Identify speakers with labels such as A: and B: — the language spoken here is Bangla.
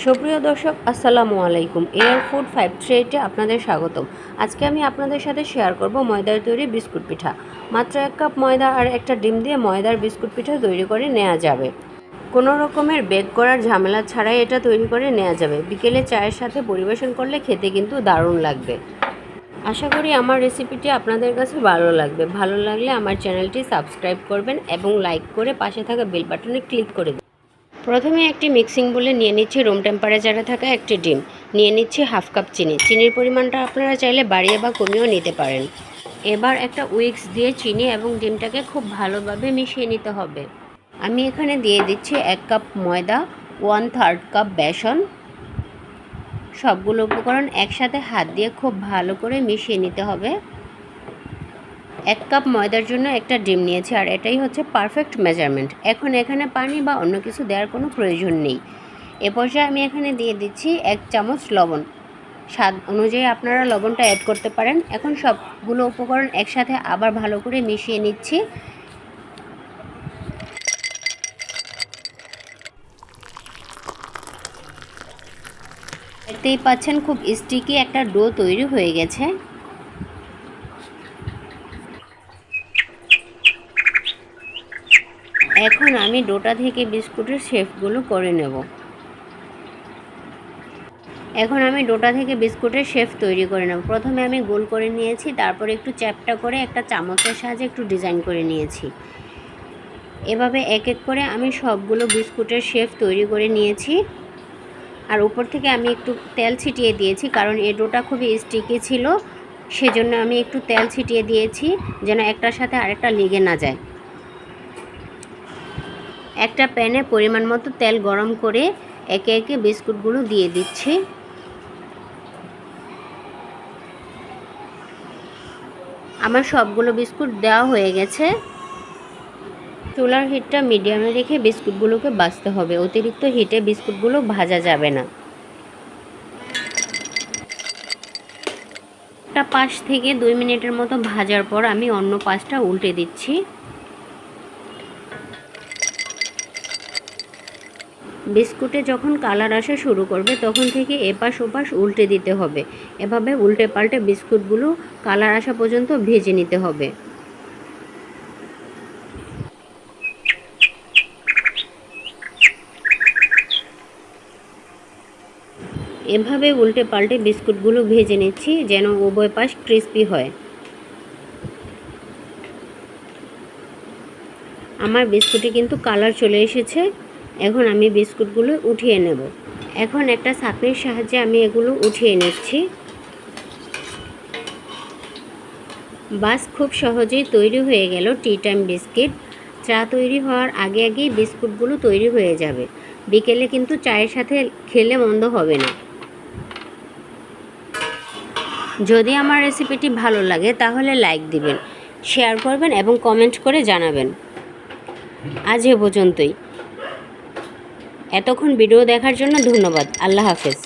A: সুপ্রিয় দর্শক আসসালামু আলাইকুম। এয়ার ফুড 538 আপনাদের স্বাগতম। আজকে আমি আপনাদের সাথে শেয়ার করব ময়দার তৈরি বিস্কুট পিঠা। মাত্র 1 কাপ ময়দা আর একটা ডিম দিয়ে ময়দার বিস্কুট পিঠা তৈরি করে নেওয়া যাবে। কোনো রকমের বেক করার ঝামেলা ছাড়াই এটা তৈরি করে নেওয়া যাবে। বিকেলে চায়ের সাথে পরিবেশন করলে খেতে কিন্তু দারুণ লাগবে। আশা করি আমার রেসিপিটি আপনাদের কাছে ভালো লাগবে। ভালো লাগলে আমার চ্যানেলটি সাবস্ক্রাইব করবেন এবং লাইক করে পাশে থাকা বেল বাটনে ক্লিক করে দিন। প্রথমে একটি মিক্সিং বলে নিয়ে নিচ্ছি রুম টেম্পারেচারে থাকা একটি ডিম, নিয়ে নিচ্ছি হাফ কাপ চিনি। চিনির পরিমাণটা আপনারা চাইলে বাড়িয়ে বা কমিয়েও নিতে পারেন। এবার একটা উইক্স দিয়ে চিনি এবং ডিমটাকে খুব ভালোভাবে মিশিয়ে নিতে হবে। আমি এখানে দিয়ে দিচ্ছি 1 কাপ ময়দা, 1/3 কাপ বেসন। সবগুলো উপকরণ একসাথে হাত দিয়ে খুব ভালো করে মিশিয়ে নিতে হবে। 1 কাপ ময়দার জন্য একটা ডিম নিয়েছি আর এটাই হচ্ছে পারফেক্ট মেজারমেন্ট। এখন এখানে পানি বা অন্য কিছু দেওয়ার কোনো প্রয়োজন নেই। এ পর্যায়ে আমি এখানে দিয়ে দিচ্ছি 1 চামচ লবণ। স্বাদ অনুযায়ী আপনারা লবণটা অ্যাড করতে পারেন। এখন সবগুলো উপকরণ একসাথে আবার ভালো করে মিশিয়ে নিচ্ছি। দেখতেই পাচ্ছেন খুব স্টিকি একটা ডো তৈরি হয়ে গেছে। এখন আমি ডোটা থেকে বিস্কুটের শেপগুলো করে নেব। তৈরি করে নেব। প্রথমে আমি গোল করে নিয়েছি, তারপরে একটু চ্যাপ্টা করে একটা চামচের সাহায্যে একটু ডিজাইন করে নিয়েছি। এভাবে এক এক করে আমি সবগুলো বিস্কুটের শেপ তৈরি করে নিয়েছি। আর উপর থেকে আমি একটু তেল ছিটিয়ে দিয়েছি, কারণ এই ডোটা খুবই স্টিকি ছিল, সেজন্য আমি একটু তেল ছিটিয়ে দিয়েছি যেন একটার সাথে আরেকটা লেগে না যায়। একটা প্যানে পরিমাণ মতো তেল গরম করে একে একে বিস্কুটগুলো দিয়ে দিচ্ছি। আমার সবগুলো বিস্কুট দেওয়া হয়ে গেছে। চুলার হিটটা মিডিয়ামে রেখে বিস্কুটগুলোকে ভাজতে হবে। অতিরিক্ত হিটে বিস্কুটগুলো ভাজা যাবে না। একটা পাশ থেকে 2 মিনিটের মতো ভাজার পর আমি অন্য পাশটা উল্টে দিচ্ছি। বিস্কুটে যখন কালার আসা শুরু করবে তখন থেকে এপাশ ওপাশ উল্টে দিতে হবে। এভাবে উল্টে পাল্টে বিস্কুটগুলো কালার আসা পর্যন্ত ভেজে নিতে হবে। এভাবে উল্টে পাল্টে বিস্কুটগুলো ভেজে নিচ্ছি যেন উভয় পাশ ক্রিস্পি হয়। আমার বিস্কুটে কিন্তু কালার চলে এসেছে। এখন আমি বিস্কুটগুলো উঠিয়ে নেব। এখন একটা ছাঁকনির সাহায্যে আমি এগুলো উঠিয়ে নিচ্ছি। বাস খুব সহজেই তৈরি হয়ে গেল টি টাইম বিস্কিট। চা তৈরি হওয়ার আগে আগেই বিস্কুটগুলো তৈরি হয়ে যাবে। বিকেলে কিন্তু চায়ের সাথে খেলে মন্দ হবে না। যদি আমার রেসিপিটি ভালো লাগে তাহলে লাইক দিবেন, শেয়ার করবেন এবং কমেন্ট করে জানাবেন। আজ এ পর্যন্তই। এতক্ষণ ভিডিও দেখার জন্য ধন্যবাদ। আল্লাহ হাফেজ।